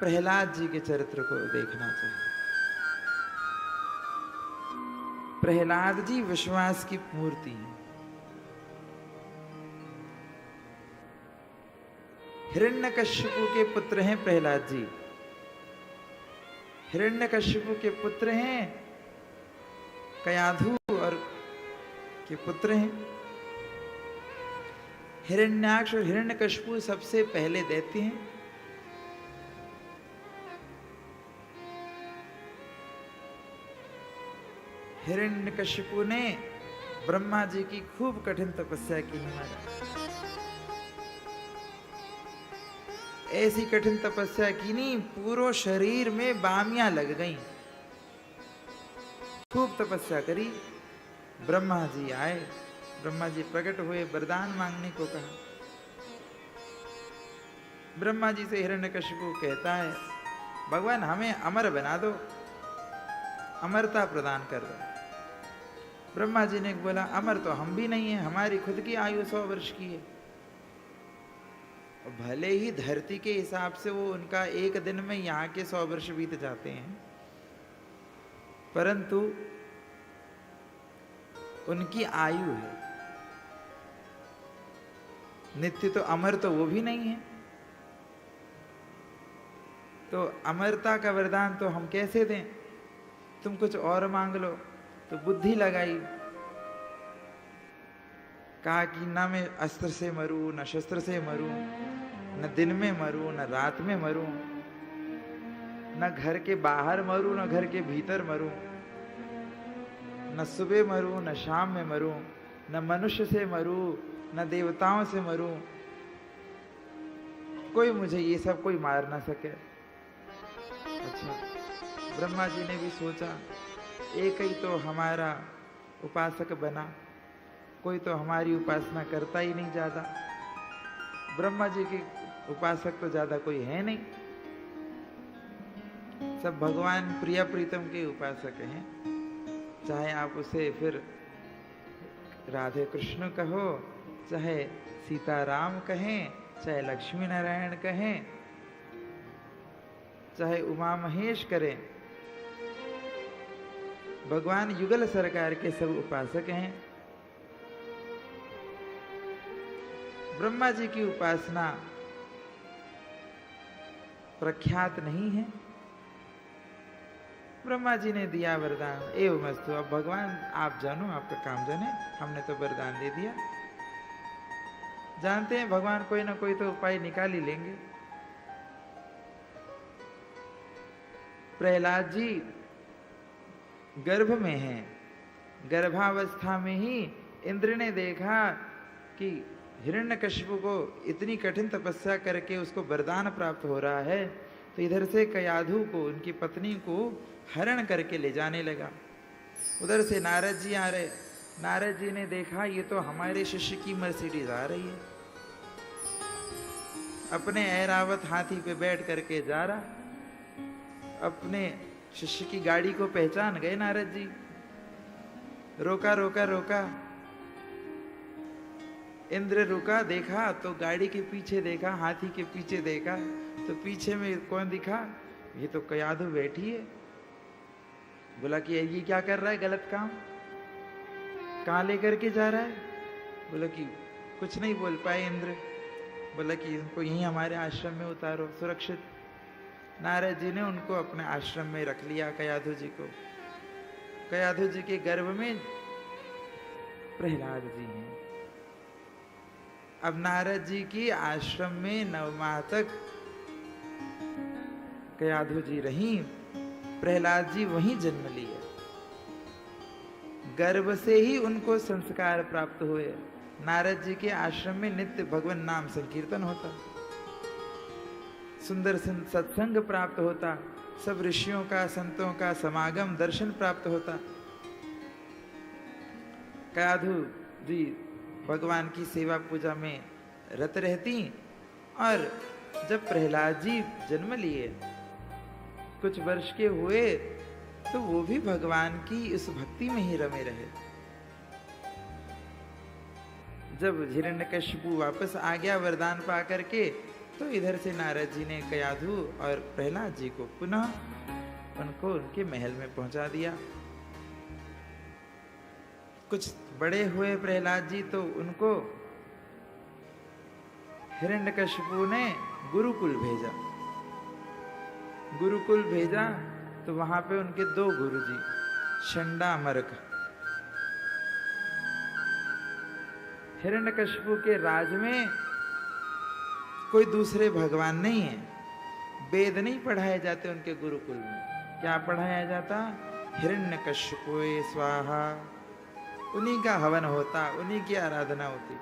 प्रहलाद जी के चरित्र को देखना चाहिए। प्रहलाद जी विश्वास की मूर्ति है। हिरण्यकश्यपु के पुत्र हैं प्रहलाद जी। हिरण्यकश्यपु के पुत्र हैं कयाधु और के पुत्र हैं हिरण्याक्ष और हिरण्यकश्यपु सबसे पहले दैत्य हैं। हिरण्यकश्यपु ने ब्रह्मा जी की खूब कठिन तपस्या की महाराज। ऐसी कठिन तपस्या की नहीं, पूरे शरीर में बामियां लग गईं। खूब तपस्या करी। ब्रह्मा जी आए, ब्रह्मा जी प्रकट हुए, वरदान मांगने को कहा। ब्रह्मा जी से हिरण्यकश्यपु कहता है, भगवान हमें अमर बना दो, अमरता प्रदान कर दो। ब्रह्मा जी ने बोला, अमर तो हम भी नहीं है, हमारी खुद की आयु 100 वर्ष की है। भले ही धरती के हिसाब से वो उनका एक दिन में यहाँ के 100 वर्ष बीत जाते हैं, परंतु उनकी आयु है नित्य, तो अमर तो वो भी नहीं है। तो अमरता का वरदान तो हम कैसे दें, तुम कुछ और मांग लो। तो बुद्धि लगाई, कहा कि ना मैं अस्त्र से मरूं, न शस्त्र से मरूं, न दिन में मरूं, न रात में मरूं, न घर के बाहर मरूं, न घर के भीतर मरूं, न सुबह मरूं, न शाम में मरूं, न मनुष्य से मरूं, न देवताओं से मरूं, कोई मुझे ये सब कोई मार ना सके। अच्छा, ब्रह्मा जी ने भी सोचा, एक ही तो हमारा उपासक बना, कोई तो हमारी उपासना करता ही नहीं ज्यादा। ब्रह्मा जी के उपासक तो ज्यादा कोई है नहीं, सब भगवान प्रिया प्रीतम के उपासक हैं। चाहे आप उसे फिर राधे कृष्ण कहो, चाहे सीताराम कहें, चाहे लक्ष्मी नारायण कहें, चाहे उमा महेश करें, भगवान युगल सरकार के सब उपासक हैं। ब्रह्मा जी की उपासना प्रख्यात नहीं है। ब्रह्मा जी ने दिया वरदान, एवमस्तु, अब भगवान आप जानो, आपका काम जाने, हमने तो वरदान दे दिया। जानते हैं भगवान कोई ना कोई तो उपाय निकाल ही लेंगे। प्रहलाद जी गर्भ में हैं, गर्भावस्था में ही इंद्र ने देखा कि हिरण्यकश्यप को इतनी कठिन तपस्या करके उसको वरदान प्राप्त हो रहा है, तो इधर से कयाधु को, उनकी पत्नी को हरण करके ले जाने लगा। उधर से नारद जी आ रहे। नारद जी ने देखा ये तो हमारे शिष्य की मर्सिडीज आ रही है, अपने ऐरावत हाथी पे बैठ करके जा रहा। अपने शिष्य की गाड़ी को पहचान गए नारद जी। रोका रोका रोका, इंद्र रुका, देखा तो गाड़ी के पीछे देखा, हाथी के पीछे देखा तो पीछे में कौन दिखा, ये तो कयाधु बैठी है। बोला कि ये क्या कर रहा है, गलत काम, कहाँ लेकर के जा रहा है। बोला कि कुछ नहीं बोल पाए इंद्र। बोला कि इनको यहीं हमारे आश्रम में उतारो सुरक्षित। नारद जी ने उनको अपने आश्रम में रख लिया, कयाधु जी को। कयाधु जी के गर्भ में प्रहलाद जी हैं। अब नारद जी की आश्रम में 9 माह तक कयाधु जी रही, प्रहलाद जी वहीं जन्म लिए। गर्भ से ही उनको संस्कार प्राप्त हुए। नारद जी के आश्रम में नित्य भगवान नाम संकीर्तन होता, सुंदर सत्संग प्राप्त होता, सब ऋषियों का, संतों का समागम, दर्शन प्राप्त होता। कयाधु जी भगवान की सेवा पूजा में रत रहती। और जब प्रहलाद जी जन्म लिए, कुछ वर्ष के हुए, तो वो भी भगवान की इस भक्ति में ही रमे रहे। जब हिरण्यकश्यपु वापस आ गया वरदान पा करके, तो इधर से नारद जी ने कयाधु और प्रहलाद जी को पुनः उनको उनके महल में पहुंचा दिया। कुछ बड़े हुए प्रहलाद जी तो उनको हिरण्यकशिपु ने गुरुकुल भेजा। गुरुकुल भेजा तो वहां पे उनके दो गुरुजी शंडामर्क। हिरण्यकशिपु के राज में कोई दूसरे भगवान नहीं है। वेद नहीं पढ़ाए जाते उनके गुरुकुल में। क्या पढ़ाया जाता? हिरण्यकशिपु स्वाहा। उन्हीं का हवन होता, उन्हीं की आराधना होती।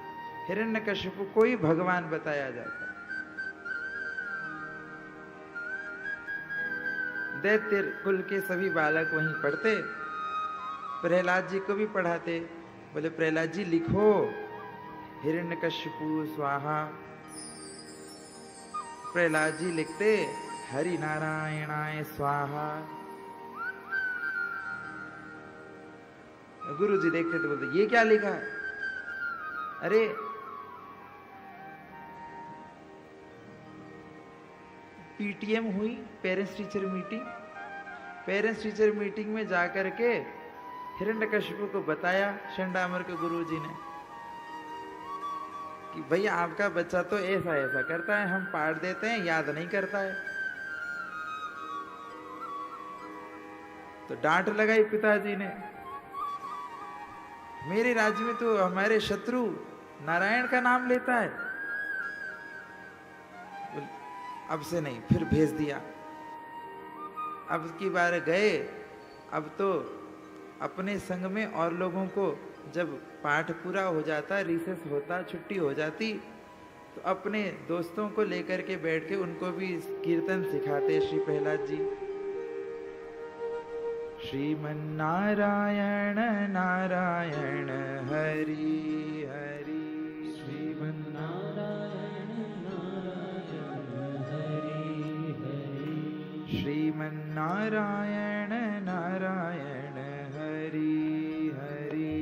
हिरण्यकशिपु कोई भगवान बताया जाता। दैत्य कुल के सभी बालक वहीं पढ़ते। प्रहलाद जी को भी पढ़ाते। बोले प्रहलाद जी लिखो हिरण्यकशिपु स्वाहा। प्रहलाद जी लिखते हरि नारायणाय स्वाहा। गुरु जी देखते तो बोलते ये क्या लिखा है? अरे पीटीएम हुई, parents teacher meeting. Parents teacher meeting में जाकर के हिरण्यकशिपु को बताया शंडामर्क गुरुजी ने कि भैया आपका बच्चा तो ऐसा ऐसा करता है, हम पाठ देते हैं याद नहीं करता है। तो डांट लगाई पिताजी ने। मेरे राज्य में तो हमारे शत्रु नारायण का नाम लेता है। अब से नहीं, फिर भेज दिया। अब की बार गए, अब तो अपने संग में और लोगों को जब पाठ पूरा हो जाता, रिसेस होता, छुट्टी हो जाती, तो अपने दोस्तों को लेकर के बैठ के उनको भी कीर्तन सिखाते श्री प्रहलाद जी। श्रीमन्नारायण नारायण हरि हरि। श्रीमन्नारायण नारायण हरि हरि। श्रीमन्नारायण नारायण हरि हरि।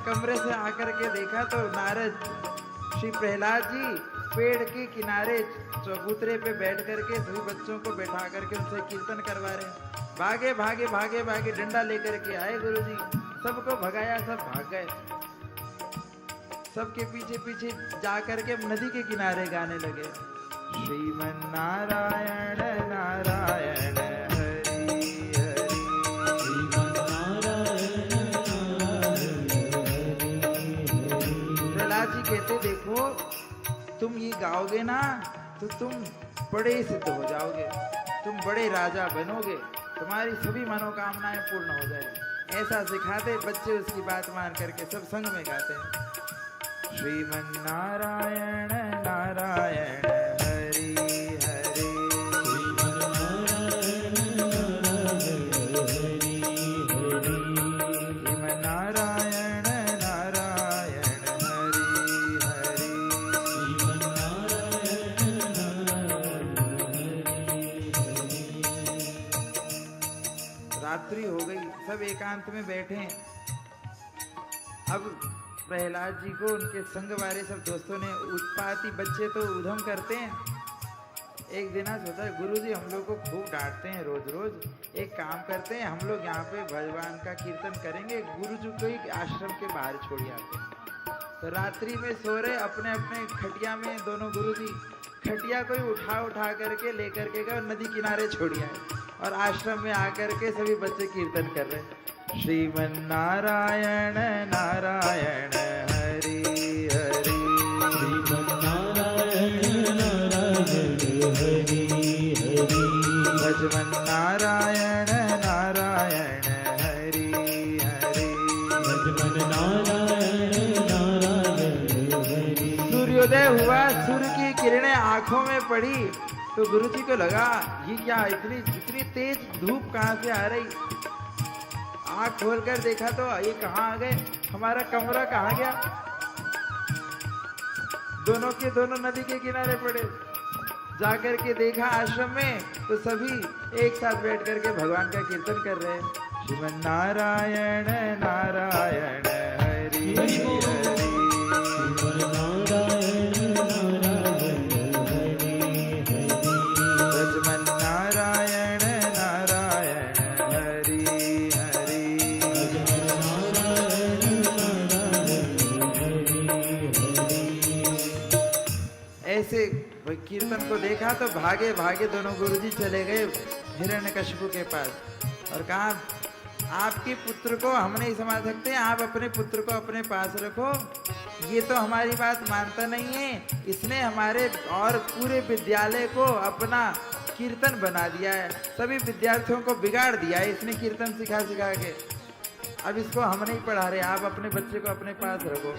कमरे से आकर के देखा तो नारद श्री प्रहलाद जी पेड़ के किनारे चबूतरे पे बैठ करके सभी बच्चों को बैठा करके उनसे कीर्तन करवा रहे हैं। भागे भागे भागे भागे डंडा लेकर के आए गुरुजी, सबको भगाया, सब भाग गए। सबके पीछे पीछे जा करके नदी के किनारे गाने लगे श्रीमन्नारायण नारायण कहते देखो तुम ये गाओगे ना तो तुम बड़े सिद्ध हो जाओगे, तुम बड़े राजा बनोगे, तुम्हारी सभी मनोकामनाएं पूर्ण हो जाएगी। ऐसा सिखाते बच्चे, उसकी बात मान करके सब संग में गाते हैं श्रीमन्नारायण नारायण हरि हरि। रात्रि हो गई, सब एकांत में बैठे हैं। अब प्रहलाद जी को उनके संग वाले सब दोस्तों ने, उत्पाती बच्चे तो उधम करते हैं, एक दिन सोचा गुरुजी हम लोग को खूब डांटते हैं रोज रोज, एक काम करते हैं हम लोग यहाँ पे भगवान का कीर्तन करेंगे, गुरुजी को ही आश्रम के बाहर छोड़ आते हैं। तो रात्रि में सो रहे अपने अपने खटिया में, दोनों गुरुजी खटिया को ही उठा करके लेकर के गए, नदी किनारे छोड़ आए और आश्रम में आकर के सभी बच्चे कीर्तन कर रहे, श्रीमन नारायण नारायण हरि हरि, श्रीमन नारायण नारायण हरि हरि, भजमन नारायण नारायण हरि हरि, भजमन नारायण नारायण हरि। सूर्योदय हुआ, सूर्य की किरणें आंखों में पड़ी तो गुरुजी को लगा ये क्या, इतनी तेज धूप कहाँ से आ रही। आँख खोलकर देखा तो ये कहाँ आ गए, हमारा कमरा कहाँ गया। दोनों के दोनों नदी के किनारे पड़े। जाकर के देखा आश्रम में तो सभी एक साथ बैठ करके भगवान का कीर्तन कर रहे हैं, श्रीमन नारायण नारायण हरि हरि, श्रीमन नारायण नारायण हरि हरि, भजमन नारायण नारायण हरि हरि, भजमन नारायण नारायण हरि हरि। ऐसे कीर्तन को देखा तो भागे भागे दोनों गुरुजी चले गए हिरण्यकशिपु के पास और कहा आपके पुत्र को हम नहीं संभाल सकते, आप अपने पुत्र को अपने पास रखो, ये तो हमारी बात मानता नहीं है, इसने हमारे और पूरे विद्यालय को अपना कीर्तन बना दिया है, सभी विद्यार्थियों को बिगाड़ दिया है इसने कीर्तन सिखा सिखा के, अब इसको हम नहीं पढ़ा रहे, आप अपने बच्चे को अपने पास रखो।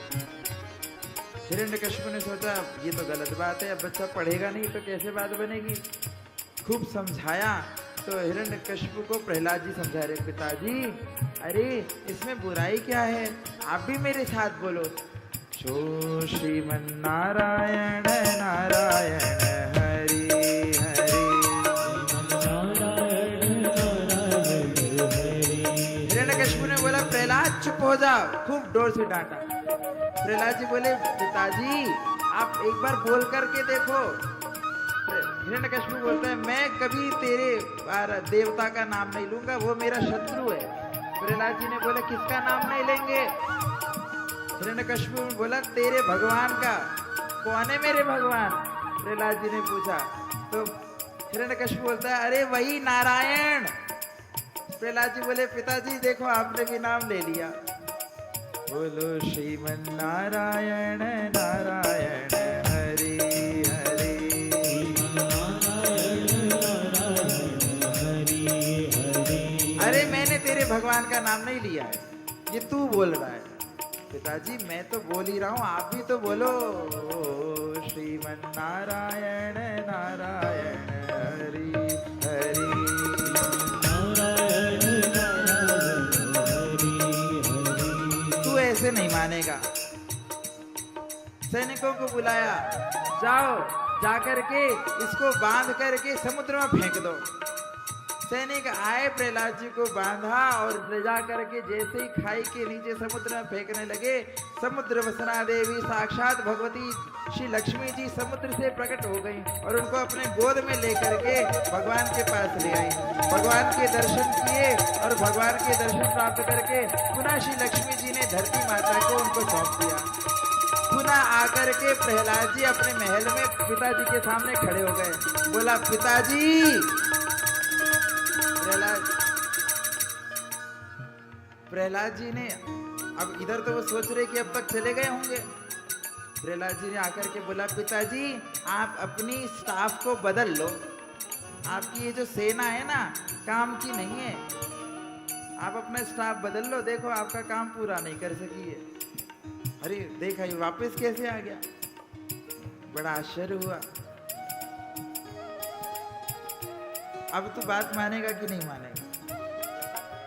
हिरण्यकशिपु ने सोचा ये तो गलत बात है, अब बच्चा पढ़ेगा नहीं तो कैसे बात बनेगी। खूब समझाया तो हिरण्यकशिपु को प्रहलाद जी समझा रहे, पिताजी अरे इसमें बुराई क्या है, आप भी मेरे साथ बोलो, शो श्रीमन नारायण नारायण हरि हरि, नारायण नारायण हरि। हिरण्यकशिपु ने बोला प्रहलाद चुप हो जाओ, खूब जोर से डांटा। प्रहलाद जी बोले पिताजी आप एक बार बोल करके देखो। हिरण्यकशिपु बोलता है मैं कभी तेरे देवता का नाम नहीं लूंगा, वो मेरा शत्रु है। प्रहलाद जी ने बोला किसका नाम नहीं लेंगे। हिरण्यकशिपु ने बोला तेरे भगवान का। कौन है मेरे भगवान, प्रहलाद जी ने पूछा। तो हिरण्यकशिपु बोलता है अरे वही नारायण। प्रहलाद जी बोले पिताजी देखो आपने भी नाम ले लिया। बोलो श्रीमन नारायण नारायण हरि हरि, अरे मैंने तेरे भगवान का नाम नहीं लिया है, ये तू बोल रहा है। पिताजी मैं तो बोल ही रहा हूँ, आप भी तो बोलो श्रीमन नारायण नारायण हरि हरि, तू ऐसे नहीं मानेगा। सैनिकों को बुलाया, जाओ जाकर के इसको बांध करके समुद्र में फेंक दो। सैनिक आए, प्रहलाद जी को बांधा और ले जा करके जैसे ही खाई के नीचे समुद्र में फेंकने लगे, समुद्र वसना देवी साक्षात भगवती श्री लक्ष्मी जी समुद्र से प्रकट हो गई और उनको अपने गोद में लेकर के भगवान के पास ले आई। भगवान के दर्शन किए और भगवान के दर्शन प्राप्त करके पुनः श्री लक्ष्मी जी ने धरती माता को उनको सौंप दिया। पुनः आकर के प्रहलाद जी अपने महल में पिताजी के सामने खड़े हो गए। बोला पिताजी। प्रहलाद जी ने, अब इधर तो वो सोच रहे कि अब तक चले गए होंगे। प्रहलाद जी ने आकर के बोला पिताजी आप अपनी स्टाफ को बदल लो, आपकी ये जो सेना है ना काम की नहीं है, आप अपना स्टाफ बदल लो, देखो आपका काम पूरा नहीं कर सकी है। अरे देखा ये वापस कैसे आ गया, बड़ा आश्चर्य हुआ। अब तू बात मानेगा कि नहीं मानेगा।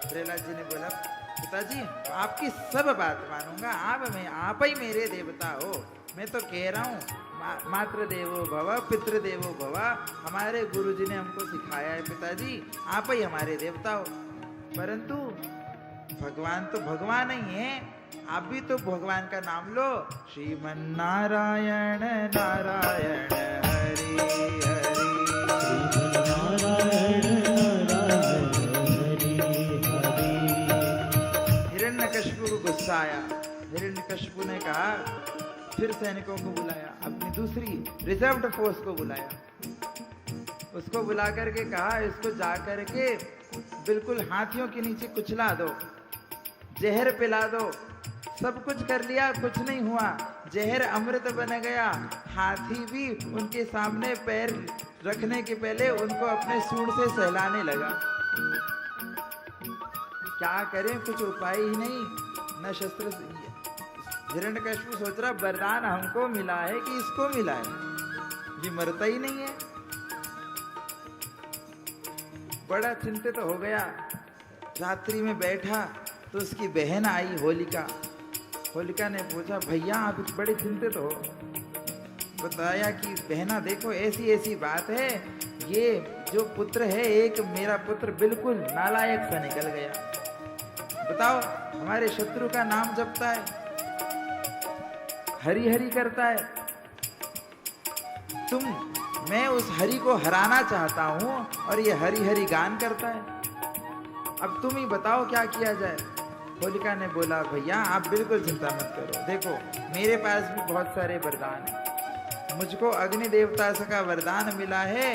प्रहलाद जी ने बोला पिताजी आपकी सब बात मानूंगा, आप ही मेरे देवता हो। मैं तो कह रहा हूँ मातृ देवो भव पितृ देवो भव, हमारे गुरुजी ने हमको सिखाया है पिताजी, आप ही हमारे देवता हो। परंतु भगवान तो भगवान ही है, आप भी तो भगवान का नाम लो। श्रीमन नारायण नारायण हरि हरि। नारायण नारायण हरि हरि। हिरण्यकशिपु को गुस्सा आया। हिरण्यकशिपु ने कहा, फिर सैनिकों को बुलाया, अपनी दूसरी रिजर्व्ड फोर्स को बुलाया। उसको बुला करके कहा, इसको जा करके बिल्कुल हाथियों के नीचे कुचला दो, जहर पिला दो। सब कुछ कर लिया, कुछ नहीं हुआ, जहर अमृत बन गया। हाथी भी उनके सामने पैर रखने के पहले उनको अपने सूंड से सहलाने लगा। क्या करें, कुछ उपाय ही नहीं, न शस्त्र। हिरण्यकशिपु सोच रहा, वरदान हमको मिला है कि इसको मिला है, ये मरता ही नहीं है। बड़ा चिंतित हो गया। रात्रि में बैठा तो उसकी बहन आई होलिका। होलिका ने पूछा, भैया आप बड़े चिंतित हो? बताया कि बहना देखो, ऐसी ऐसी बात है, ये जो पुत्र है, एक मेरा पुत्र बिल्कुल नालायक सा निकल गया। बताओ, हमारे शत्रु का नाम जपता है, हरि हरि करता है। मैं उस हरि को हराना चाहता हूं और ये हरि हरि गान करता है। अब तुम ही बताओ क्या किया जाए। होलिका ने बोला, भैया आप बिल्कुल चिंता मत करो, देखो मेरे पास भी बहुत सारे वरदान हैं। मुझको अग्नि देवता से का वरदान मिला है,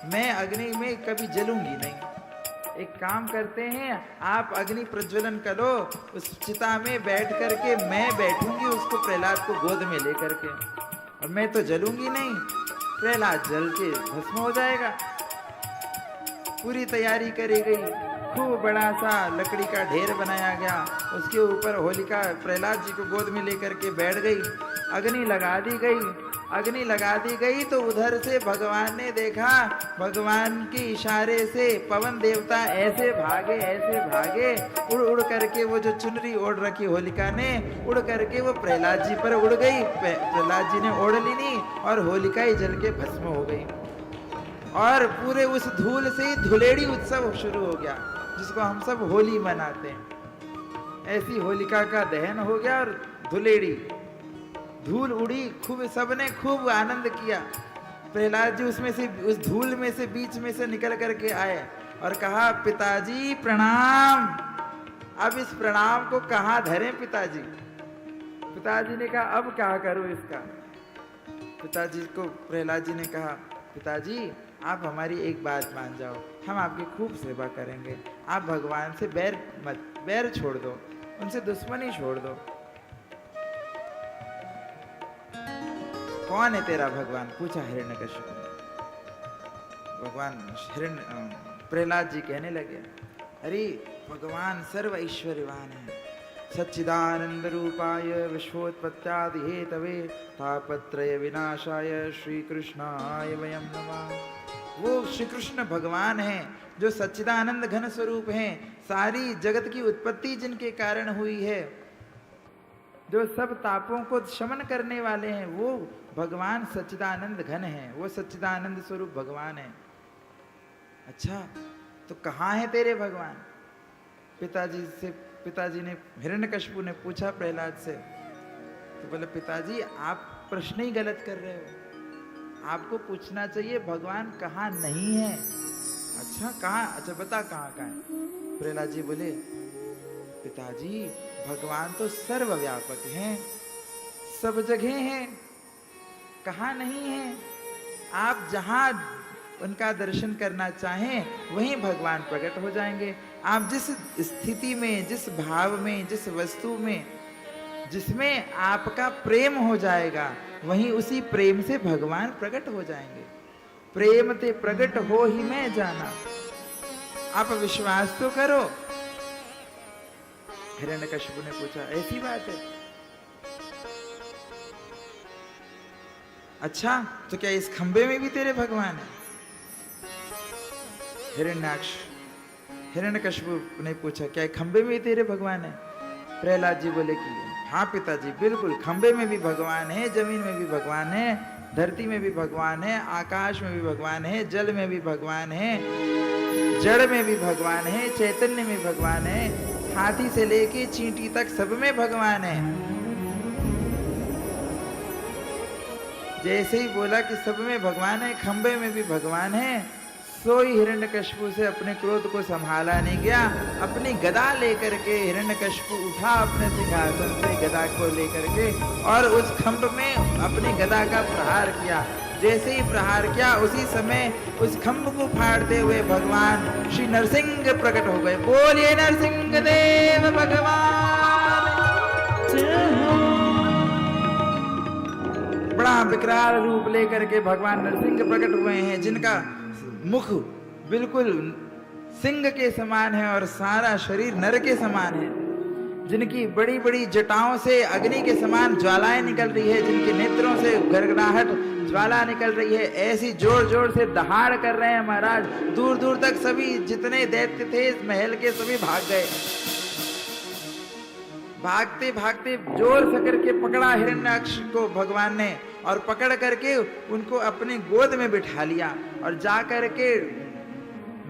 मैं अग्नि में कभी जलूंगी नहीं। एक काम करते हैं, आप अग्नि प्रज्वलन करो, उस चिता में बैठ करके मैं बैठूंगी उसको, प्रहलाद को गोद में लेकर के, और मैं तो जलूंगी नहीं, प्रहलाद जल के भस्म हो जाएगा। पूरी तैयारी करी गई, खूब बड़ा सा लकड़ी का ढेर बनाया गया, उसके ऊपर होलिका प्रहलाद जी को गोद में लेकर के बैठ गई। अग्नि लगा दी गई। अग्नि लगा दी गई तो उधर से भगवान ने देखा, भगवान के इशारे से पवन देवता ऐसे भागे, उड़ उड़ करके वो जो चुनरी ओढ़ रखी होलिका ने, उड़ करके वो प्रहलाद जी पर उड़ गई। प्रहलाद जी ने ओढ़ ली नहीं और होलिका ही जल के भस्म हो गई। और पूरे उस धूल से धुलेड़ी उत्सव शुरू हो गया, जिसको हम सब होली मनाते हैं। ऐसी होलिका का दहन हो गया और धुलेड़ी, धूल उड़ी, खूब सबने खूब आनंद किया। प्रहलाद जी उसमें से, उस धूल में से, बीच में से निकल करके आए और कहा, पिताजी प्रणाम। अब इस प्रणाम को कहाँ धरें पिताजी? पिताजी ने कहा, अब क्या करूं इसका? पिताजी को प्रहलाद जी ने कहा, पिताजी आप हमारी एक बात मान जाओ, हम आपकी खूब सेवा करेंगे। आप भगवान से बैर छोड़ दो, उनसे दुश्मनी छोड़ दो। कौन है तेरा भगवान? पूछा हिरण्यकशिपु ने। भगवान प्रहलाद जी कहने लगे, अरे भगवान सर्व ऐश्वर्यवान है, सच्चिदानंद रूपाय विश्वोत्पत्त्यादि हेतवे तापत्रय विनाशाय श्री कृष्णाय वयं नमः। वो श्री कृष्ण भगवान हैं जो सच्चिदानंद घन स्वरूप हैं, सारी जगत की उत्पत्ति जिनके कारण हुई है, जो सब तापों को शमन करने वाले हैं, वो भगवान सच्चिदानंद घन हैं, वो सच्चिदानंद स्वरूप भगवान है। अच्छा, तो कहाँ है तेरे भगवान? पिताजी ने, हिरण्यकशिपु ने पूछा प्रहलाद से। तो बोले, पिताजी आप प्रश्न ही गलत कर रहे हो, आपको पूछना चाहिए भगवान कहाँ नहीं है। अच्छा कहाँ? अच्छा बता कहाँ है? प्रहलाद जी बोले, पिताजी भगवान तो सर्वव्यापक हैं, सब जगह हैं, कहाँ नहीं है। आप जहाँ उनका दर्शन करना चाहें वहीं भगवान प्रकट हो जाएंगे। आप जिस स्थिति में, जिस भाव में, जिस वस्तु में, जिसमें आपका प्रेम हो जाएगा, वहीं उसी प्रेम से भगवान प्रकट हो जाएंगे। प्रेम ते प्रकट हो ही मैं जाना, आप विश्वास तो करो। हिरण्यकशिपु ने पूछा, ऐसी बात है? अच्छा, तो क्या इस खंबे में भी तेरे भगवान है? हिरण्यकशिपु ने पूछा, क्या खंबे में भी तेरे भगवान है? प्रहलाद जी बोले कि हाँ पिताजी बिल्कुल, खंबे में भी भगवान है, जमीन में भी भगवान है, धरती में भी भगवान है, आकाश में भी भगवान है, जल में भी भगवान है, जड़ में भी भगवान है, चैतन्य में भगवान है, हाथी से लेके चींटी तक सब में भगवान है। जैसे ही बोला कि सब में भगवान है, खंबे में भी भगवान है, सोई हिरण्यकशिपु से अपने क्रोध को संभाला नहीं गया। अपनी गदा लेकर के हिरण्यकशिपु उठा अपने सिंहासन से गदा को लेकर के और उस खंभ में अपनी गदा का प्रहार किया। जैसे ही प्रहार किया उसी समय उस खंभ को फाड़ते हुए भगवान श्री नरसिंह प्रकट हो गए। बोलिए नरसिंह देव भगवान। बड़ा विकराल रूप लेकर के भगवान नरसिंह प्रकट हुए हैं, जिनका मुख बिल्कुल सिंह के समान है और सारा शरीर नर के समान है, जिनकी बड़ी बड़ी जटाओं से अग्नि के समान ज्वालाएं निकल रही है, जिनके नेत्रों से गड़गड़ाहट ज्वाला निकल रही है। ऐसी जोर जोर से दहाड़ कर रहे हैं महाराज, दूर दूर तक सभी जितने दैत्य थे इस महल के सभी भाग गए। भागते भागते जोर से करके पकड़ा हिरण्याक्ष को भगवान ने और पकड़ करके उनको अपने गोद में बिठा लिया और जा करके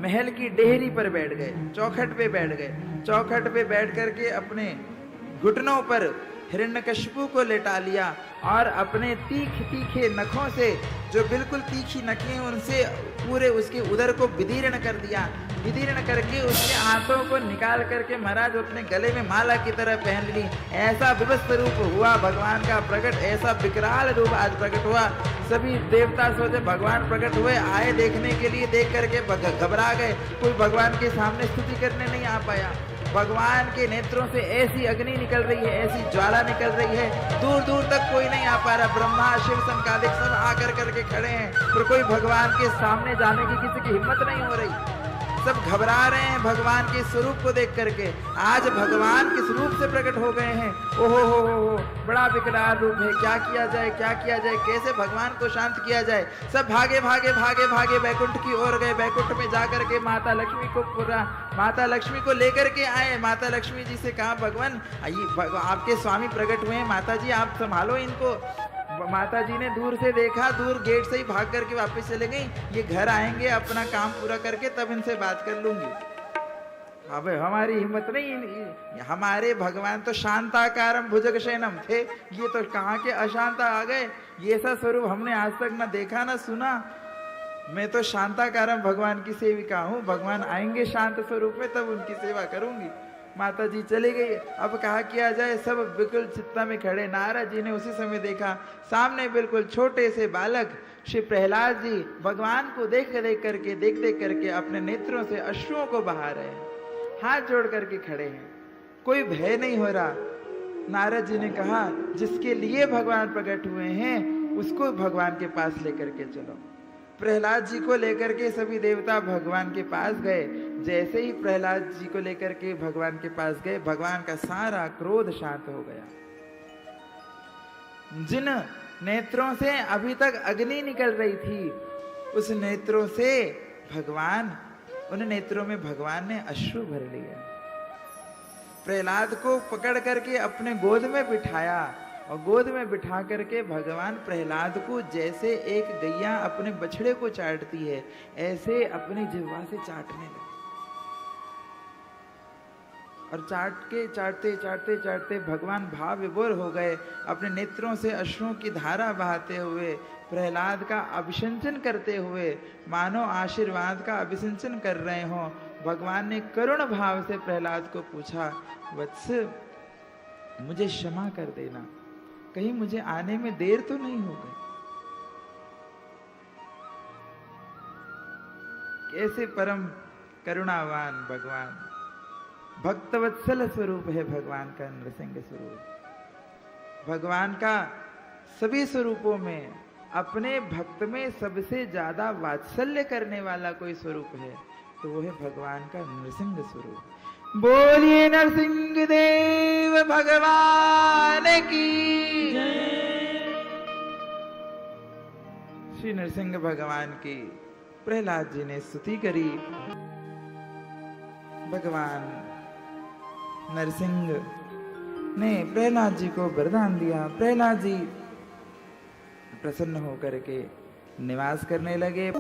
महल की डेहरी पर बैठ गए, चौखट पे बैठ गए। चौखट पे बैठ करके अपने घुटनों पर हिरण्यकशिपु को लेटा लिया और अपने तीखे नखों से, जो बिल्कुल तीखी नखें हैं, उनसे पूरे उसके उदर को विदीर्ण कर दिया। विदीर्ण करके उसके आंतों को निकाल करके महाराज अपने गले में माला की तरह पहन ली। ऐसा विभत्स रूप हुआ भगवान का प्रकट, ऐसा विकराल रूप आज प्रकट हुआ। सभी देवता सोचे भगवान प्रकट हुए, आए देखने के लिए, देख करके घबरा गए। कोई भगवान के सामने स्तुति करने नहीं आ पाया। भगवान के नेत्रों से ऐसी अग्नि निकल रही है, ऐसी ज्वाला निकल रही है, दूर दूर तक कोई नहीं आ पा रहा। ब्रह्मा शिव संकादिक सब आकर करके खड़े हैं, पर कोई भगवान के सामने जाने की किसी की हिम्मत नहीं हो रही। सब घबरा रहे हैं भगवान के स्वरूप को देख करके। आज भगवान किस रूप से प्रकट हो गए हैं। ओहो हो, बड़ा विकराल रूप है। क्या किया जाए, क्या किया जाए, कैसे भगवान को शांत किया जाए। सब भागे भागे भागे भागे बैकुंठ की ओर गए। बैकुंठ में जाकर के माता लक्ष्मी को लेकर के आए। माता लक्ष्मी जी से कहा भगवान आपके स्वामी प्रकट हुए हैं, माता जी आप संभालो इनको। माता जी ने दूर से देखा, दूर गेट से ही भाग करके वापस चले गई। ये घर आएंगे, अपना काम पूरा करके तब इनसे बात कर लूंगी। अब हमारी हिम्मत नहीं। हमारे भगवान तो शांताकारम भुजगशयनम थे, ये तो कहाँ के अशांता आ गए। ये ऐसा स्वरूप हमने आज तक ना देखा ना सुना। मैं तो शांताकारम भगवान की सेविका हूँ। भगवान आएंगे शांत स्वरूप में तब उनकी सेवा करूंगी। माता जी चली गई। अब कहा किया जाए, सब बिल्कुल चिंता में खड़े। नारद जी ने उसी समय देखा सामने बिल्कुल छोटे से बालक श्री प्रहलाद जी भगवान को देख करके अपने नेत्रों से अश्रुओं को बहा रहे हैं, हाथ जोड़ करके खड़े हैं। कोई भय नहीं हो रहा। नारद जी ने कहा जिसके लिए भगवान प्रकट हुए हैं उसको भगवान के पास लेकर के चलो। प्रहलाद जी को लेकर के सभी देवता भगवान के पास गए। जैसे ही प्रहलाद जी को लेकर के भगवान के पास गए, भगवान का सारा क्रोध शांत हो गया। जिन नेत्रों से अभी तक अग्नि निकल रही थी, उस नेत्रों से उन नेत्रों में भगवान ने अश्रु भर लिया। प्रहलाद को पकड़ करके अपने गोद में बिठाया और गोद में बिठा करके भगवान प्रहलाद को जैसे एक गैया अपने बछड़े को चाटती है, ऐसे अपनी जिह्वा से चाटने लगे। और चाटते भगवान भाव विभोर हो गए। अपने नेत्रों से अश्रुओं की धारा बहाते हुए प्रहलाद का अभिषंचन करते हुए, मानो आशीर्वाद का अभिषंचन कर रहे हो। भगवान ने करुण भाव से प्रहलाद को पूछा, वत्स मुझे क्षमा कर देना, कहीं मुझे आने में देर तो नहीं हो गई। कैसे परम करुणावान भगवान, भक्तवत्सल स्वरूप है भगवान का नृसिंह स्वरूप। भगवान का सभी स्वरूपों में अपने भक्त में सबसे ज्यादा वात्सल्य करने वाला कोई स्वरूप है तो वो है भगवान का नृसिंह स्वरूप। बोलिए नरसिंह देव भगवान की जय। श्री नरसिंह भगवान की प्रहलाद जी ने स्तुति करी। भगवान नरसिंह ने प्रहलाद जी को वरदान दिया। प्रहलाद जी प्रसन्न होकर के निवास करने लगे।